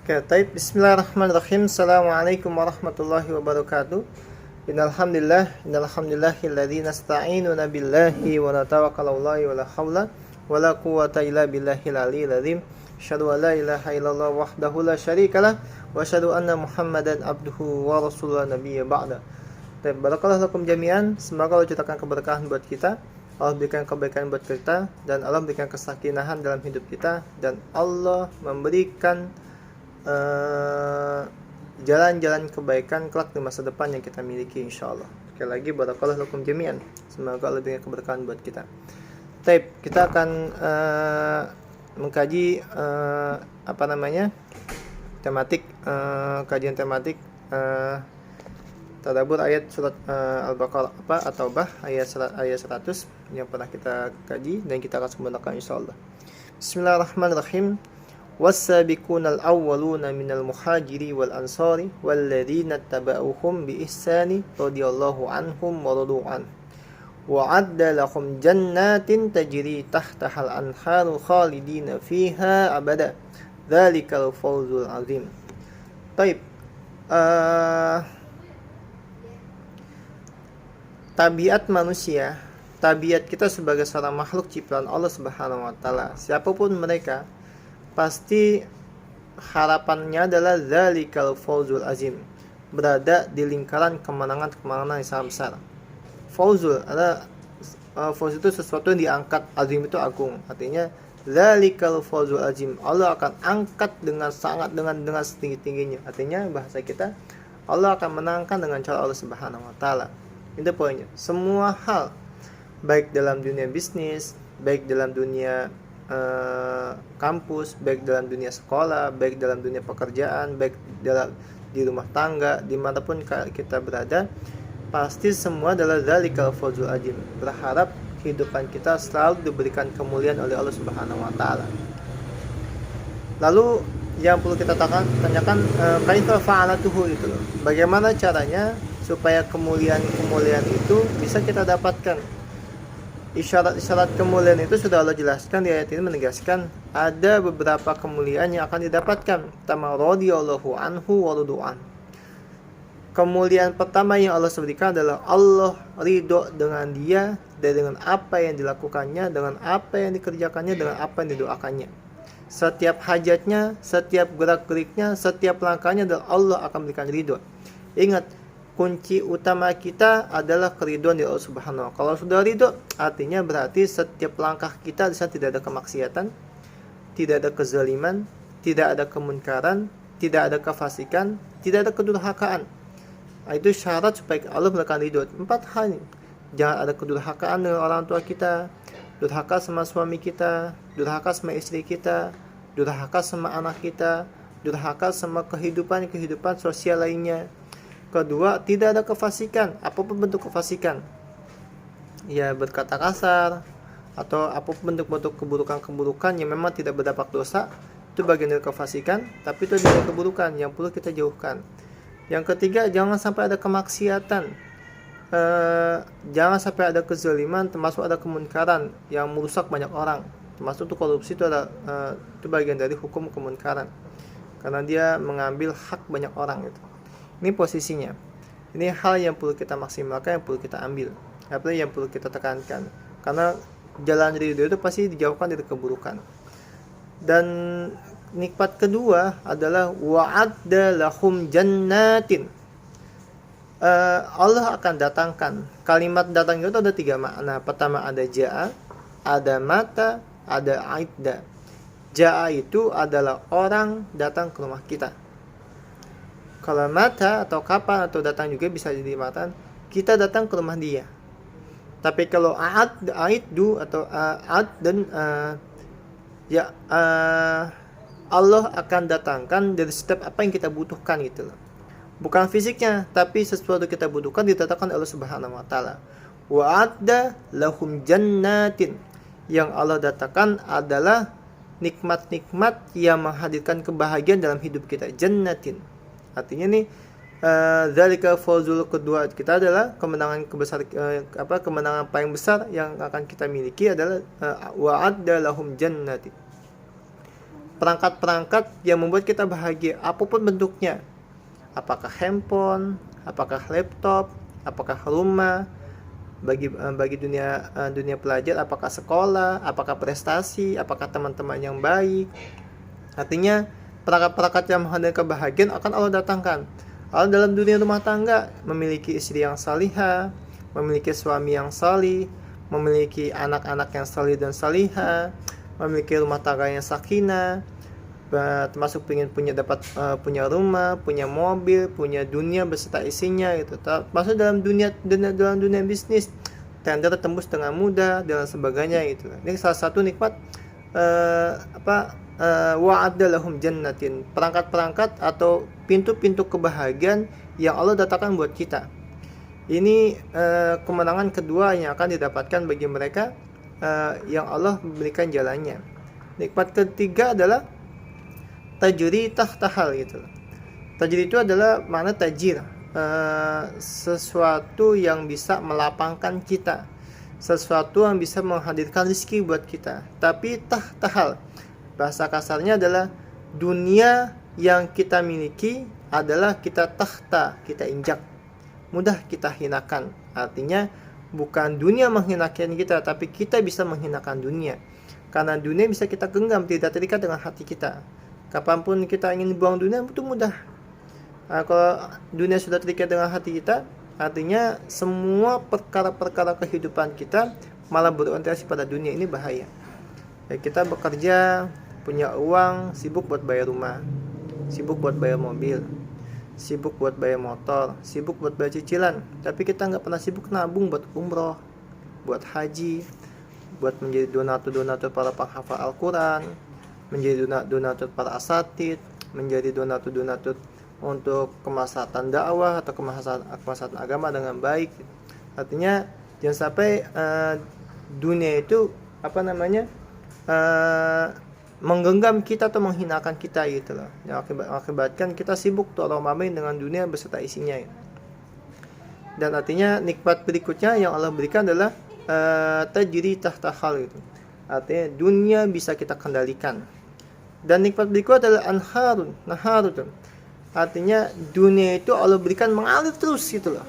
Oke, taib. Bismillahirrahmanirrahim. Assalamualaikum warahmatullahi wabarakatuh. Innalhamdulillahilladzi nasta'inuna billahi wa natawakkalu 'alallahi wa la haula wa la quwwata illa billahil aliyyil azim. Asyhadu an la ilaha illallah wahdahu la syarikalah wa asyhadu anna Muhammadan abduhu wa rasulullah nabiyya ba'da. Taib. Barakallahu lakum jami'an. Semoga Allah ciptakan keberkahan buat kita. Allah berikan kebaikan buat kita dan Allah berikan kesakinahan dalam hidup kita dan Allah memberikan jalan-jalan kebaikan kelak di masa depan yang kita miliki insyaallah. Sekali lagi barakallahu lakum jami'an. Semoga Allah berikan keberkahan buat kita. Taib, kita akan mengkaji tematik kajian tematik tadabbur ayat surat Al-Baqarah At-Taubah ayat 100 yang pernah kita kaji dan kita akan sempurnakan insyaallah. Bismillahirrahmanirrahim. Was-sabiqunal awwaluna minal muhajiri wal ansari walladzina tabauhum bi ihsani radhiyallahu anhum wa radu an wa adda lahum jannatin tajri tahtahal anharu khalidina fiha abada dzalikal fawzul azim. Baik. Tabiat manusia, tabiat kita sebagai seorang makhluk ciptaan Allah Subhanahu wa taala, siapapun mereka, pasti harapannya adalah dzalikal fawzul azim, berada di lingkaran kemenangan-kemenangan yang sangat besar. Fawzul adalah fawz itu sesuatu yang diangkat, azim itu agung. Artinya dzalikal fawzul azim, Allah akan angkat dengan setinggi-tingginya. Artinya bahasa kita, Allah akan menangkan dengan cara Allah Subhanahu wa taala. Itu poinnya. Semua hal, baik dalam dunia bisnis, baik dalam dunia kampus, baik dalam dunia sekolah, baik dalam dunia pekerjaan, baik dalam di rumah tangga, dimanapun kita berada, pasti semua adalah dzalikal fawzul azim. Berharap kehidupan kita selalu diberikan kemuliaan oleh Allah Subhanahu wa taala. Lalu yang perlu kita tanyakan, kaifa fa'alatuhu itu loh. Bagaimana caranya supaya kemuliaan itu bisa kita dapatkan? Isyarat-isyarat kemuliaan itu sudah Allah jelaskan di ayat ini, menegaskan ada beberapa kemuliaan yang akan didapatkan. Pertama, radhiyallahu anhu wa radu'an. Kemuliaan pertama yang Allah sebutkan adalah Allah ridho dengan dia dan dengan apa yang dilakukannya, dengan apa yang dikerjakannya, dengan apa yang didoakannya. Setiap hajatnya, setiap gerak-geriknya, setiap langkahnya adalah Allah akan berikan ridho. Ingat, kunci utama kita adalah keridhaan dari Allah Subhanahu wa taala. Kalau sudah ridho, artinya berarti setiap langkah kita di sana tidak ada kemaksiatan, tidak ada kezaliman, tidak ada kemunkaran, tidak ada kefasikan, tidak ada kedurhakaan. Itu syarat supaya Allah memberikan ridho. 4 hal. Jangan ada kedurhakaan dengan orang tua kita, durhaka sama suami kita, durhaka sama istri kita, durhaka sama anak kita, durhaka sama kehidupan sosial lainnya. Kedua, tidak ada kefasikan, apapun bentuk kefasikan, ya berkata kasar atau apapun bentuk keburukan yang memang tidak berdampak dosa, itu bagian dari kefasikan, tapi itu adalah keburukan yang perlu kita jauhkan. Yang ketiga, jangan sampai ada kemaksiatan, jangan sampai ada kezaliman, termasuk ada kemunkaran yang merusak banyak orang, termasuk itu korupsi, itu ada itu bagian dari hukum kemunkaran karena dia mengambil hak banyak orang itu. Ini posisinya. Ini hal yang perlu kita maksimalkan, yang perlu kita ambil, yang perlu kita tekankan. Karena jalan ridho itu pasti dijauhkan dari keburukan. Dan nikmat kedua adalah wa'adda lahum jannatin. Allah akan datangkan. Kalimat datang itu ada 3 makna. Pertama ada ja'a, ada mata, ada aidda. Ja'a itu adalah orang datang ke rumah kita. Kalau mata atau kapan atau datang juga bisa jadi matan, kita datang ke rumah dia. Tapi kalau aiddu atau aad dan Allah akan datangkan dari setiap apa yang kita butuhkan gitu loh. Bukan fisiknya, tapi sesuatu kita butuhkan ditetapkan oleh Allah Subhanahu wa taala. Wa'adda lahum jannatin. Yang Allah datangkan adalah nikmat-nikmat yang menghadirkan kebahagiaan dalam hidup kita. Jannatin. Artinya nih zalika fawzul kedua kita adalah kemenangan kemenangan paling besar yang akan kita miliki adalah wa'adda lahum jannati. perangkat-perangkat yang membuat kita bahagia, apapun bentuknya. Apakah handphone, apakah laptop, apakah rumah, bagi dunia pelajar, apakah sekolah, apakah prestasi, apakah teman-teman yang baik. Artinya perangkat-perangkat yang menghadirkan kebahagiaan akan Allah datangkan. Allah dalam dunia rumah tangga memiliki istri yang salihah, memiliki suami yang salih, memiliki anak-anak yang salih dan salihah, memiliki rumah tangga yang sakinah, termasuk punya rumah, punya mobil, punya dunia beserta isinya gitu. Termasuk dalam dunia bisnis, tender tembus dengan mudah dan sebagainya gitu. Ini salah satu nikmat wa'adda lahum jannatin, perangkat-perangkat atau pintu-pintu kebahagiaan yang Allah datangkan buat kita. Ini kemenangan kedua yang akan didapatkan bagi mereka yang Allah memberikan jalannya. Nikmat ketiga adalah tajri tahtahal gitu. Tajri itu adalah makna tajir, sesuatu yang bisa melapangkan kita, sesuatu yang bisa menghadirkan rezeki buat kita. Tapi tahtahal, bahasa kasarnya adalah dunia yang kita miliki adalah kita tahta, kita injak, mudah kita hinakan. Artinya bukan dunia menghinakan kita, tapi kita bisa menghinakan dunia. Karena dunia bisa kita genggam, tidak terikat dengan hati kita. Kapanpun kita ingin buang dunia itu mudah. Kalau dunia sudah terikat dengan hati kita, artinya semua perkara-perkara kehidupan kita malah berorientasi pada dunia. Ini bahaya. Ya, kita bekerja, punya uang, sibuk buat bayar rumah, sibuk buat bayar mobil, sibuk buat bayar motor, sibuk buat bayar cicilan. Tapi kita nggak pernah sibuk nabung buat umroh, buat haji, buat menjadi donatur para penghafal Al-Quran, menjadi donatur para asatid, menjadi donatur untuk kemaslahatan dakwah atau kemaslahatan agama dengan baik. Artinya jangan sampai dunia itu menggenggam kita atau menghinakan kita gitu loh. Yang akibatkan kita sibuk tolong-mamin dengan dunia beserta isinya. Dan artinya nikmat berikutnya yang Allah berikan adalah tajri tahtahal gitu. Artinya dunia bisa kita kendalikan. Dan nikmat berikut adalah naharun. Artinya dunia itu Allah berikan mengalir terus gitu loh.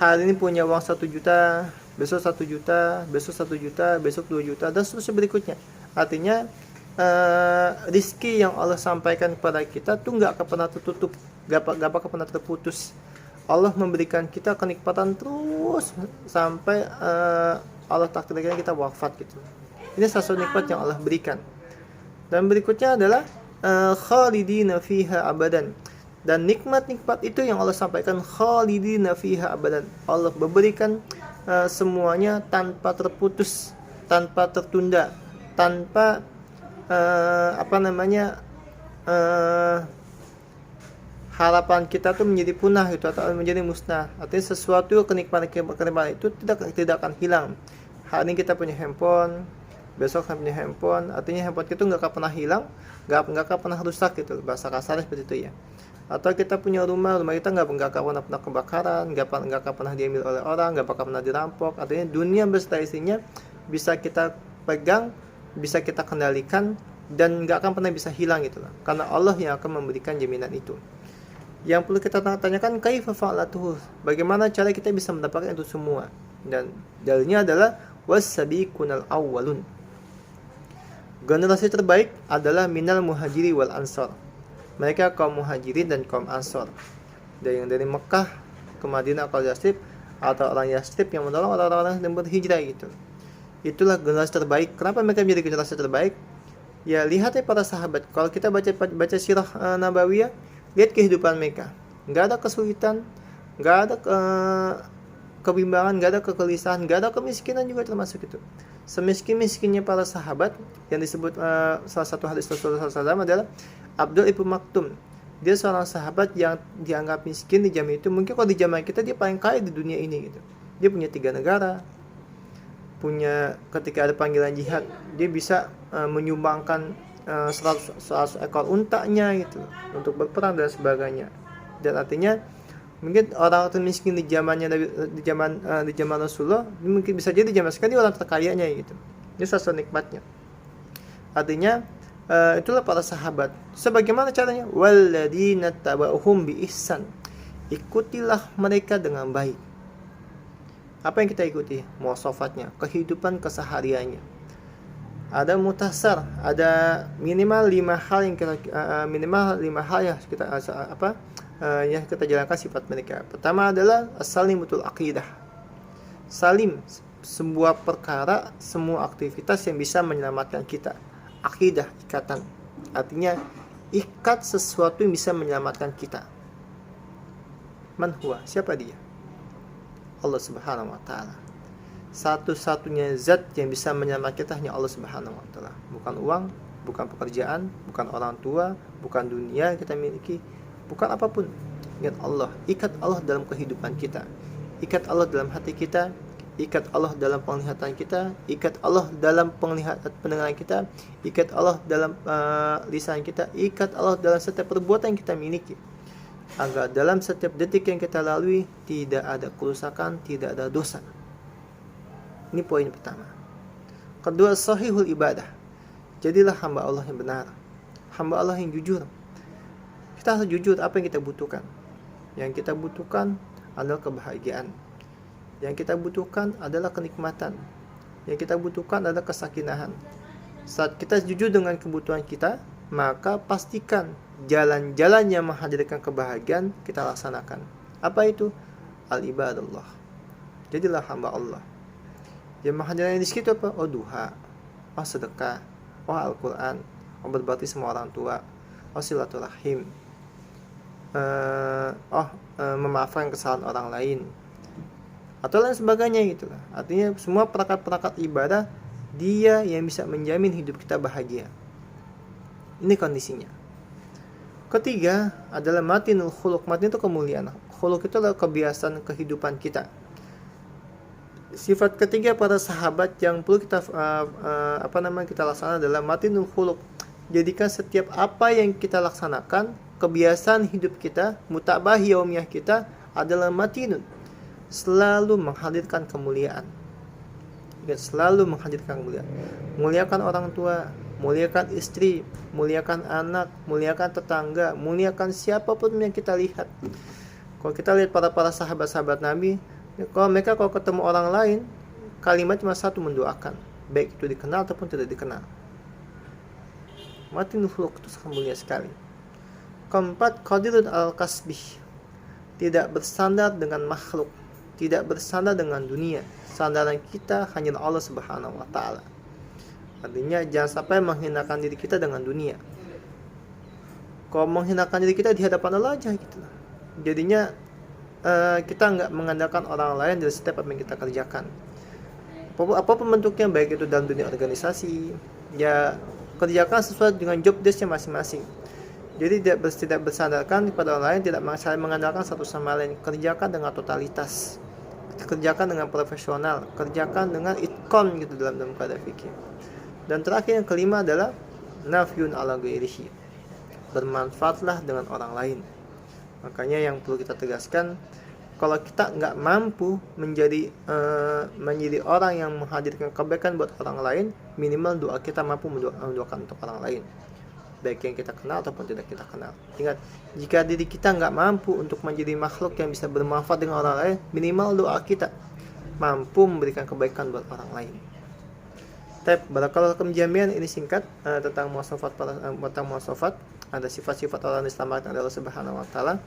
Hari ini punya uang 1 juta, besok 1 juta, besok 1 juta, besok 2 juta, dan seterusnya berikutnya. Artinya rizki yang Allah sampaikan kepada kita tuh gak akan pernah tertutup, gak akan pernah terputus. Allah memberikan kita kenikmatan terus sampai Allah takdirkan kita wafat gitu. Ini salah satu nikmat yang Allah berikan. Dan berikutnya adalah khalidina fiha abadan. Dan nikmat-nikmat itu yang Allah sampaikan, khalidina fiha abadan. Allah memberikan semuanya tanpa terputus, tanpa tertunda, tanpa harapan kita tuh menjadi punah gitu atau menjadi musnah. Artinya sesuatu kenikmatan itu tidak akan hilang. Hari ini kita punya handphone, besok kan punya handphone, artinya handphone kita nggak akan pernah hilang, nggak akan pernah rusak gitu, bahasa kasarnya seperti itu ya. Atau kita punya rumah kita nggak akan pernah kebakaran, nggak akan pernah diambil oleh orang, nggak akan pernah dirampok. Artinya dunia beserta isinya bisa kita pegang, bisa kita kendalikan, dan nggak akan pernah bisa hilang gitu lah. Karena Allah yang akan memberikan jaminan itu. Yang perlu kita tanyakan, kaifa fa'alatuhu, bagaimana cara kita bisa mendapatkan itu semua? Dan dalilnya adalah was-sabiqunal awwalun. Generasi terbaik adalah minal muhajiri wal ansor. Mereka kaum muhajirin dan kaum ansor. Dari Mekah ke Madinah atau Yastrib, atau orang Yastrib yang menolong orang-orang yang berhijrah gitu. Itulah generasi terbaik. Kenapa mereka menjadi generasi terbaik? Ya lihat para sahabat. Kalau kita baca sirah Nabawiyah, lihat kehidupan mereka. Enggak ada kesulitan, enggak ada kebimbangan, enggak ada kegelisahan, enggak ada kemiskinan juga termasuk itu. Semiskin-miskinnya para sahabat yang disebut salah satu hadis Rasulullah SAW adalah Abdul Ibnu Maktum. Dia seorang sahabat yang dianggap miskin di zaman itu. Mungkin kalau di zaman kita dia paling kaya di dunia ini gitu. Dia punya 3 negara. Ketika ada panggilan jihad, dia bisa menyumbangkan 100 ekor untanya gitu untuk berperang dan sebagainya. Dan artinya mungkin orang termiskin di zaman Rasulullah, mungkin bisa jadi zaman sekarang dia orang terkayanya gitu. Ini salah satu nikmatnya. Artinya Itulah para sahabat. Sebagaimana caranya? Walladzina tabauhum bi ihsan. Ikutilah mereka dengan baik. Apa yang kita ikuti? Muwasafatnya, kehidupan kesehariannya. Ada mutasar, ada minimal 5 hal yang yang kita jalankan sifat mereka. Pertama adalah as-salimatul aqidah. Salim, sebuah perkara, semua aktivitas yang bisa menyelamatkan kita. Akidah, ikatan. Artinya ikat sesuatu yang bisa menyelamatkan kita. Man huwa? Siapa dia? Allah Subhanahu wa taala. Satu-satunya zat yang bisa menyelamatkan kita hanya Allah Subhanahu wa taala. Bukan uang, bukan pekerjaan, bukan orang tua, bukan dunia yang kita miliki, bukan apapun. Ingat Allah, ikat Allah dalam kehidupan kita. Ikat Allah dalam hati kita, ikat Allah dalam penglihatan kita, ikat Allah dalam pendengaran kita, ikat Allah dalam lisan kita, ikat Allah dalam setiap perbuatan yang kita miliki, agar dalam setiap detik yang kita lalui tidak ada kerusakan, tidak ada dosa. Ini poin pertama. Kedua, sahihul ibadah. Jadilah hamba Allah yang benar, hamba Allah yang jujur. Kita harus jujur apa yang kita butuhkan. Yang kita butuhkan adalah kebahagiaan. Yang kita butuhkan adalah kenikmatan. Yang kita butuhkan adalah kesakinahan. Saat kita jujur dengan kebutuhan kita, maka pastikan jalan-jalan yang menghadirkan kebahagiaan kita laksanakan. Apa itu? Al-ibadallah. Jadilah hamba Allah. Yang menghadirkan rezeki itu apa? Oh duha, oh sedekah, oh Al-Quran, oh berbakti sama orang tua, oh silaturahim, memaafkan kesalahan orang lain, atau lain sebagainya gitu. Artinya semua perangkat-perangkat ibadah dia yang bisa menjamin hidup kita bahagia. Ini kondisinya. Ketiga adalah matinul khuluq. Matin itu kemuliaan. Khuluq itu adalah kebiasaan kehidupan kita. Sifat ketiga para sahabat yang perlu kita kita laksanakan adalah matinul khuluq. Jadikan setiap apa yang kita laksanakan, kebiasaan hidup kita, mutabah yaumiyah kita adalah matinun, selalu menghadirkan kemuliaan. Selalu menghadirkan kemuliaan. Muliakan orang tua, muliakan istri, muliakan anak, muliakan tetangga, muliakan siapapun yang kita lihat. Kalau kita lihat para sahabat-sahabat Nabi, kalau ketemu orang lain, kalimat cuma satu, mendoakan, baik itu dikenal ataupun tidak dikenal. Matinul khuluq itu sangat mulia sekali. Keempat, qadirun al-kasbih. Tidak bersandar dengan makhluk, tidak bersandar dengan dunia. Sandaran kita hanya Allah Subhanahu wa taala. Artinya jangan sampai menghinakan diri kita dengan dunia. Kalau menghinakan diri kita di hadapan Allah aja gitu. Jadinya kita nggak mengandalkan orang lain dari setiap apa yang kita kerjakan. Apapun bentuknya, baik itu dalam dunia organisasi, ya kerjakan sesuai dengan job desk-nya masing-masing. Jadi tidak bersandarkan kepada orang lain, tidak saling mengandalkan satu sama lain. Kerjakan dengan totalitas, kerjakan dengan profesional, kerjakan dengan itqan gitu dalam keadaan fikih. Dan terakhir yang kelima adalah nafyun ala ghairihi. Bermanfaatlah dengan orang lain. Makanya yang perlu kita tegaskan, kalau kita nggak mampu menjadi orang yang menghadirkan kebaikan buat orang lain, minimal doa kita mampu mendoakan untuk orang lain, baik yang kita kenal ataupun tidak kita kenal. Ingat, jika diri kita nggak mampu untuk menjadi makhluk yang bisa bermanfaat dengan orang lain, minimal doa kita mampu memberikan kebaikan buat orang lain. Barakallahu lakum jami'an. Ini singkat tentang muwasafat. Ada sifat-sifat orang yang diselamatkan adalah Subhanahu wa taala.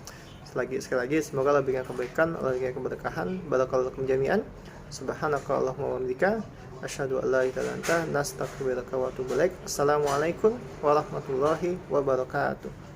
Sekali lagi semoga Allah berikan kebaikan, Allah berikan keberkahan. Barakallahu lakum jami'an. Subhanakallahumma wa bihamdika asyhadu an la ilaha illa anta, nastaghfiruka wa atubu ilaik. Assalamualaikum warahmatullahi wabarakatuh.